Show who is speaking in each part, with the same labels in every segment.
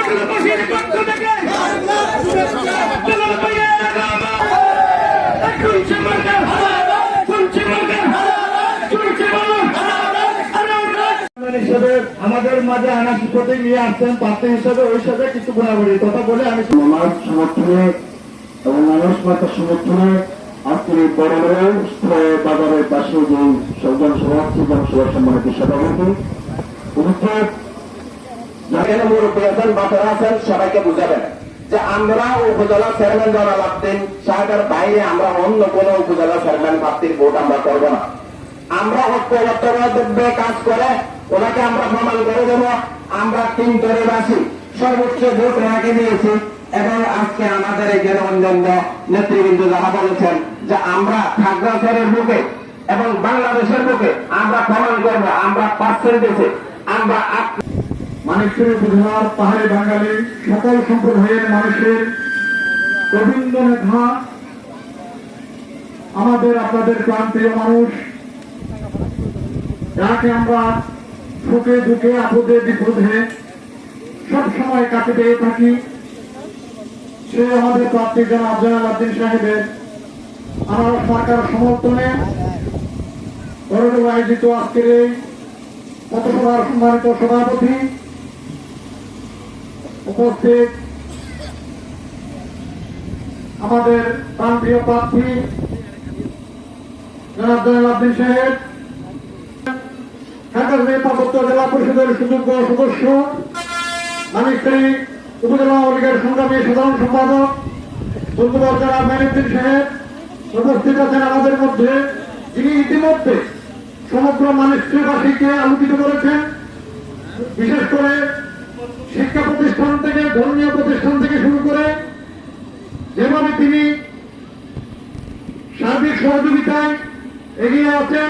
Speaker 1: বাংলাদেশের পক্ষ থেকে হিসেবে আমাদের মাঝে আনার প্রতীক নিয়ে আসছেন প্রার্থী হিসেবে ওই সাথে কিছু গুণাবলী কথা বলে আমি
Speaker 2: আমার সমর্থনে এবং মানুষ মাতার সমর্থনে আজকের এই বড় বাজারের পাশে যে জনসভা হচ্ছে জনসভা সম্মানিত সভাপতি
Speaker 3: বাচ্চারা আছেন সবাইকে বুঝাবেন যে আমরা উপজেলা চেয়ারম্যান জনাল আব্দিন সাহেবের বাইরে আমরা অন্য কোন উপজেলা চেয়ারম্যান প্রার্থীর ভোট আমরা করব না। আমরা ঐক্যবদ্ধভাবে কাজ করে ওনাকে আমরা প্রমাণ করে দেব। আমরা 3 দলবাসী সর্বোচ্চ ভোট ওনাকে দিয়েছি এবং আজকে আমাদের এখানে অন্যান্য নেতৃবৃন্দ যারা বলেছেন যে আমরা খাগড়াছড়ির বুকে এবং বাংলাদেশের বুকে আমরা প্রমাণ করব আমরা পার্সেন্টেজে আমরা
Speaker 2: মানিকপুর উপজেলার পাহাড়ি বাঙালি সকল সম্প্রদায়ের মানুষের গোবিন্দ মেধা আমাদের আপনাদের প্রান্তীয় মানুষ যাকে আমরা সুখে দুঃখে আপদে বিপদে সবসময় কাছে পেয়ে থাকি সে আমাদের প্রার্থী জনাব জয়নাল আব্দিন সাহেবের আমার সরকার সমর্থনে আয়োজিত আজকের এই পথসভার সম্মানিত সভাপতি উপস্থিত আমাদের প্রান্তীয় প্রার্থী জনাব জয়নাল আব্দিন সাহেব, খাগড়াছড়ি পার্বত্য জেলা পরিষদের সুযোগ্য সদস্য, মানিকছড়ি উপজেলা আওয়ামী লীগের সংগ্রামী সাধারণ সম্পাদক বন্ধুবর জনাব মাইনুদ্দিন সাহেব উপস্থিত আছেন আমাদের মধ্যে, যিনি ইতিমধ্যে সমগ্র মানিকছড়িবাসীকে আলোকিত করেছেন। বিশেষ করে শিক্ষা প্রতিষ্ঠান থেকে ধর্মীয় প্রতিষ্ঠান থেকে শুরু করে যেভাবে তিনি সার্বিক সহযোগিতায় এগিয়ে আছেন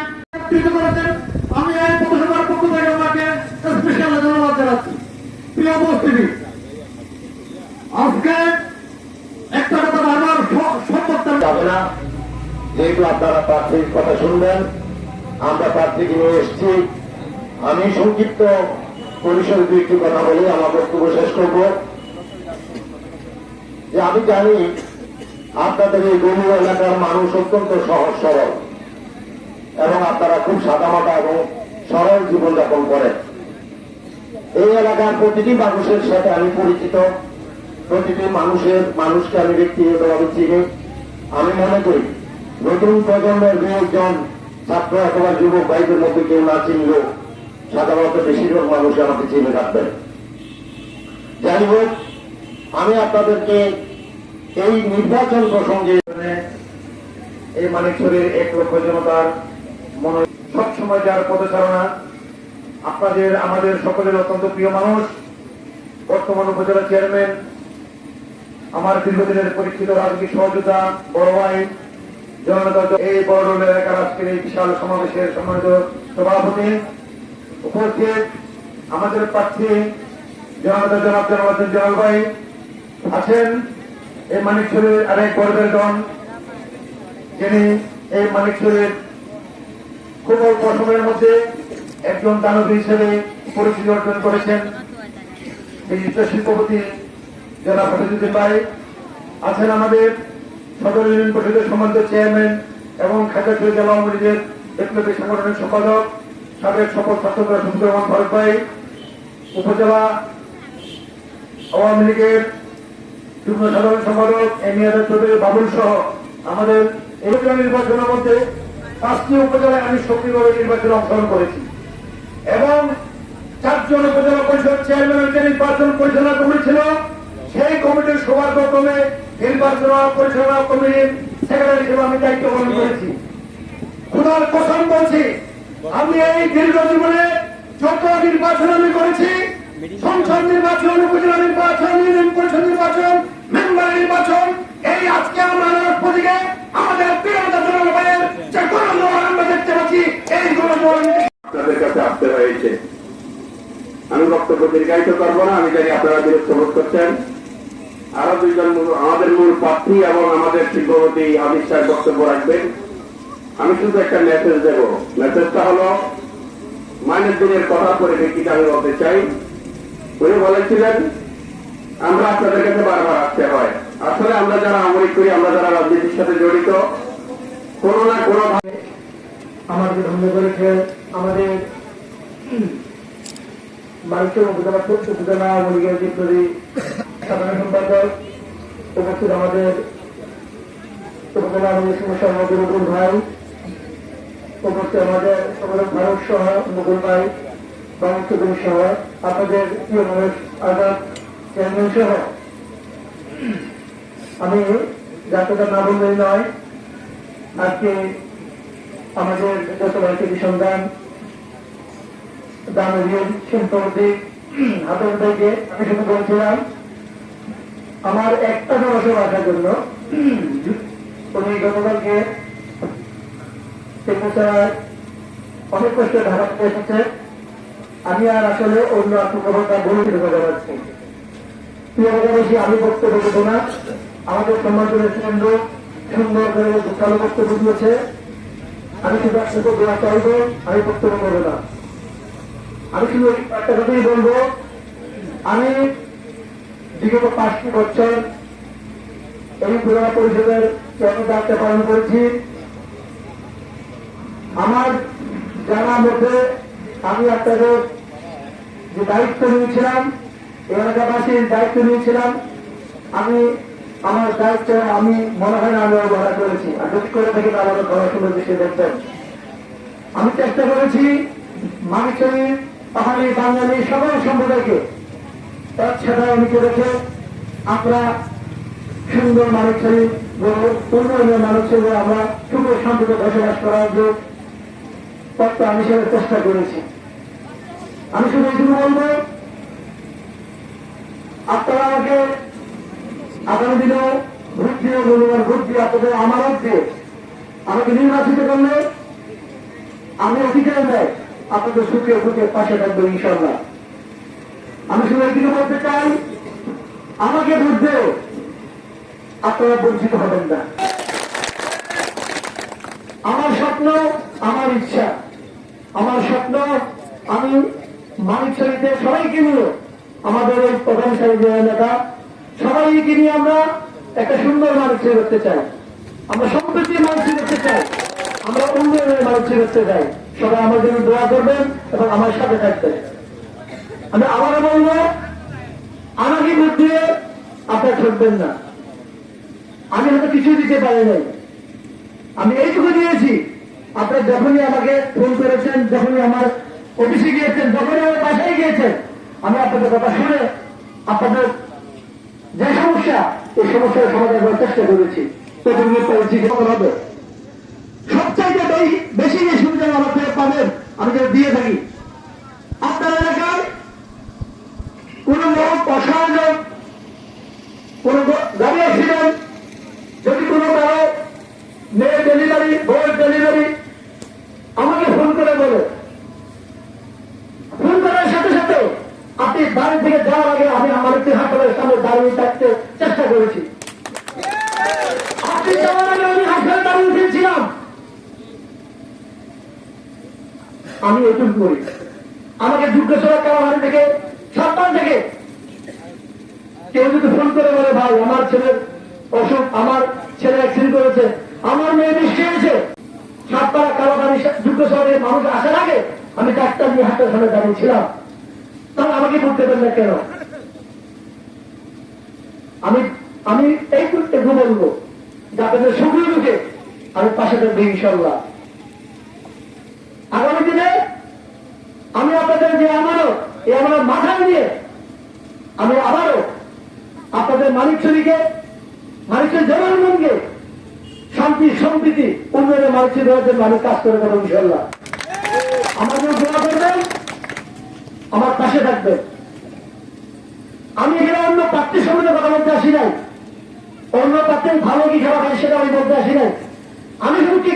Speaker 2: করেছেন, আমি এই পৌরসভার পক্ষ থেকে ওনাকে স্পেশাল ধন্যবাদ জানাচ্ছি। প্রিয় উপস্থিতি, আজকে একটা কথা বারবার সম্পর্ক
Speaker 3: যাবে না, যেহেতু আপনারা প্রার্থীর কথা শুনবেন, আমরা প্রার্থীকে নিয়ে এসেছি। আমি সংক্ষিপ্ত পরিসরে একটু কথা বলে আমার বক্তব্য শেষ করব। যে আমি জানি আপনাদের এই গরিব এলাকার মানুষ অত্যন্ত সহজ সরল এবং আপনারা খুব সাদামাটা এবং সরল জীবনযাপন করেন। এই এলাকার প্রতিটি মানুষের সাথে আমি পরিচিত, প্রতিটি মানুষকে আমি ব্যক্তিগতভাবে চিনি। আমি মনে করি নতুন প্রজন্মের 2 জন ছাত্র অথবা যুবক ভাইদের মধ্যে কেউ না চিনলেও সাধারণত বেশিরভাগ মানুষ আমাকে চিনে রাখবেন। যাই হোক, আমি আপনাদেরকে এই নির্বাচন প্রসঙ্গে এই মানিকছড়ির 1 লক্ষ জনতার মনে সবসময় যার পদচারণা, আপনাদের আমাদের সকলের অত্যন্ত প্রিয় মানুষ, বর্তমান উপজেলা চেয়ারম্যান, আমার দীর্ঘদিনের পরীক্ষিত রাজনৈতিক সহযোগিতা, বড় ভাই জনতা, এই বড় এলাকার আজকের এই বিশাল সমাবেশের সম্মানিত সভাপতি, উপস্থিত আমাদের প্রার্থী জনতা জনাব জয়নাল আব্দিন ভাই আছেন। এই মানিকছড়ির আরেক গর্বের দল, যিনি এই মানিকছড়ির খুব অল্প সময়ের মধ্যে একজন দানবী হিসেবে পরিচিতি অর্জন করেছেন, বিশিষ্ট শিল্পপতি জনাব ফরিদুদ্দিন ভাই আছেন। আমাদের সদর ইউনিয়ন পরিষদের সম্মানিত চেয়ারম্যান এবং খাগড়াছড়ি জেলা আওয়ামী লীগের বিপ্লবী সংগঠনের সম্পাদক সাবেক সফল ছাত্রদল শফিকুর রহমান ফারুক ভাই, উপজেলা আওয়ামী লীগের যুগ্ম সাধারণ সম্পাদক এমিয়াদ চৌধুরী বাবুল সহ আমাদের এই নির্বাচনের মধ্যে 5টি উপজেলায় আমি সক্রিয়ভাবে নির্বাচনে অংশগ্রহণ করেছি এবং 4 জন উপজেলা পরিষদ চেয়ারম্যানের যে নির্বাচন পরিচালনা কমিটি ছিল, সেই কমিটির সৌভাগ্যক্রমে নির্বাচন পরিচালনা কমিটির সেক্রেটারি হিসেবে আমি দায়িত্ব পালন করেছি। খোদার কসম বলছি, আমি এই দীর্ঘ জীবনে যত নির্বাচন আমি করেছি, সংসদ নির্বাচন, উপজেলা নির্বাচন, ইউনিয়ন পরিষদ নির্বাচন, মেম্বার নির্বাচন, এই আজকে আমরা প্রতীকে আমাদের প্রিয় জনগণ ভাইয়ের যে গণজোয়ার আমরা দেখতে পাচ্ছি, এই গণজোয়ার আপনাদের কাছে আসতে হয়েছে। আমি বক্তব্য দীর্ঘায়িত করবো না, আমি জানি আপনারা বিরক্ত বোধ করছেন। আরো 2 জন আমাদের মূল প্রার্থী এবং আমাদের শিল্পপতি আমির সাহেব বক্তব্য রাখবেন। আমি শুধু একটা মেসেজ দেব। মেসেজটা হলো মাইনুদ্দিনের কথার পরিপ্রেক্ষিতে আমি বলতে চাই। উনি বলেছিলেন
Speaker 4: আমরা আপনাদের কাছে বারবার আসতে হয়। আসলে আমরা যারা আমরিক করি, আমরা যারা রাজনীতির সাথে জড়িত, কোনো না কোনো ভাবে
Speaker 2: আমাদের ধন্য করেছে আমাদের মানুষের উপজেলা উপজেলা আওয়ামী লীগের বিপ্লবী সাধারণ সম্পাদক, উপস্থিত আমাদের উপজেলা আওয়ামী লীগ সভাপতি মুকুল ভাই, উপস্থিত আমাদের সমাজক ভারত সহ মুকুল ভাই, বাংলাদেশ সহ আপনাদের প্রিয় মানুষ আজাদ চেয়ারম্যান সহ আমি যাত্রাটা না বললেই নয়। আজকে আমাদের যত রাজনীতি সন্ধান দানবীয় সম্পর্কে হাতের থেকে আমি শুধু বলছিলাম আমার একটা জনসভা আসার জন্য উনি গতকালকে অনেক কষ্ট ঢাকাতে এসেছে। আমি আর আসলে অন্য আত্মকথা বলে কথা পাচ্ছি। বেশি আমি বক্তব্য দেবো না। আমাদের সম্মানিত প্রেসিডেন্ট সুন্দর করে ভালো বক্তব্য দিয়েছে। আমি শুধু আপনাকে দোয়া চাইবো, আমি বক্তব্য করবো না। আমি শুধু একটা কথাই বলবো, আমি বিগত 5টি বছর এই উপজেলা পরিষদের চেয়ারম্যান দায়িত্ব পালন করেছি। আমার জানার মধ্যে আমি আপনাদের যে দায়িত্ব নিয়েছিলাম, এলাকাবাসীর দায়িত্ব নিয়েছিলাম, আমি আমার দায়িত্ব আমি মনে হয় না আমি অবহেলা করেছি। আর যদি করে থাকি আমাদের পড়াশোনার বিষয়ে দেখবেন আমি চেষ্টা করেছি মানুষের পাহাড়ি বাঙালি সকল সম্প্রদায়কে একসাথে আমি করেছে আমরা সুন্দর মানুষের উন্নয়নের মানুষের আমরা সুখ শান্তিতে বসবাস করার যে পথটা আমি সেটা চেষ্টা করেছি। আমি শুধু এইটুকু বলবো, আপনারা আমাকে আগামী দিনে ভোট দিয়ে মূল্যবান ভোট দিয়ে আপনাদের আমানত দিয়ে আমাকে নির্বাচিত করলে আমি অধিকার দেয় আপনাদের সুখে সুখে পাশে থাকবো ইনশাল্লাহ। আমি শুধু এইদিকে বলতে চাই, আমাকে ভোট দিয়ে আপনারা বঞ্চিত হবেন না। আমার স্বপ্ন, আমার ইচ্ছা, আমার স্বপ্ন আমি মানিকছড়িতে সবাইকে নিয়ে আমাদের এই প্রধান সাহিত্য এলাকা সবাইকে নিয়ে আমরা একটা সুন্দর মানিকছড়ি করতে চাই, আমরা সম্প্রীতির মানিকছড়ি করতে চাই, আমরা উন্নয়নের মানিকছড়ি করতে চাই। সবাই আমার জন্য দোয়া করবেন এবং আমার সাথে থাকবেন। আমি আবারও বলবো, আমাকে ভোট দিয়ে আপনারা ঠকবেন না। আমি হয়তো কিছুই দিতে পারি নাই, আমি এইটুকু দিয়েছি। আপনারা যখনই আমাকে ফোন করেছেন, যখনই আমার অফিসে গিয়েছেন, যখনই আমার বাসায় গিয়েছেন, আমি আপনাদের কথা শুনে আপনাদের যে সমস্যা, এই সমস্যার সমাধান করার চেষ্টা করেছি। ততটুকু পেরেছি হবে। সবচাইতে বেশি যে সুবিধা আমার থেকে পাবেন আমি যেটা দিয়ে থাকি, আপনার এলাকায় কোন লোক অসহায়, কোন গাড়ি অ্যাক্সিডেন্ট, যদি কোনো কারো মেয়ে ডেলিভারি, বউয়ের ডেলিভারি আমাকে ফোন করে বলে, ফোন করার সাথে সাথে আপনি বাড়ি থেকে যাওয়ার আগে আমি আমার একটি হাসপাতালের সামনে দাঁড়িয়ে থাকতে চেষ্টা করেছি। আপনি যাওয়ার আগে আমি হাসপাতালে দাঁড়িয়ে উঠেছিলাম। আমি এটুকু করি। আমাকে দুর্গেশ্বর কারাগার থেকে, সাবধান থেকে কেউ যদি ফোন করে বলে, ভাই আমার ছেলের অসুখ, আমার ছেলে অ্যাক্সিডেন্ট করেছে, আমার মেয়ে বৃষ্টি হয়েছে, সাতপাড়া কারাগারি দুর্গেশ্বরের মানুষ আসার আগে আমি ডাক্তার নিয়ে হাতের সামনে দাঁড়িয়েছিলাম, তাহলে আমাকে ভোট দেবেন না কেন? আমি এইটুকু বলবো যে আপনাদের সুখী দুঃখে আমি পাশে থাকবো ইনশাল্লাহ। আগামী দিনে আমি আপনাদের যে আমানত, এই আমানত মাথায় নিয়ে আমি আবারও আপনাদের মানিকছড়িকে, মানিকছড়ি জনগণকে শান্তি সম্প্রীতি উন্নয়নের মানিকছড়ি দেওয়ার জন্য আমি কাজ করে দেবো ইনশাল্লাহ। আমাদের দোয়া করবেন, আমার পাশে থাকবেন। আমি এখানে অন্য প্রার্থীর সম্বন্ধে কথা বলতে আসি নাই, অন্য প্রার্থীর ভালো কি খারাপ হয় সেটা আমি বলতে আসি নাই। আমি শুধু কি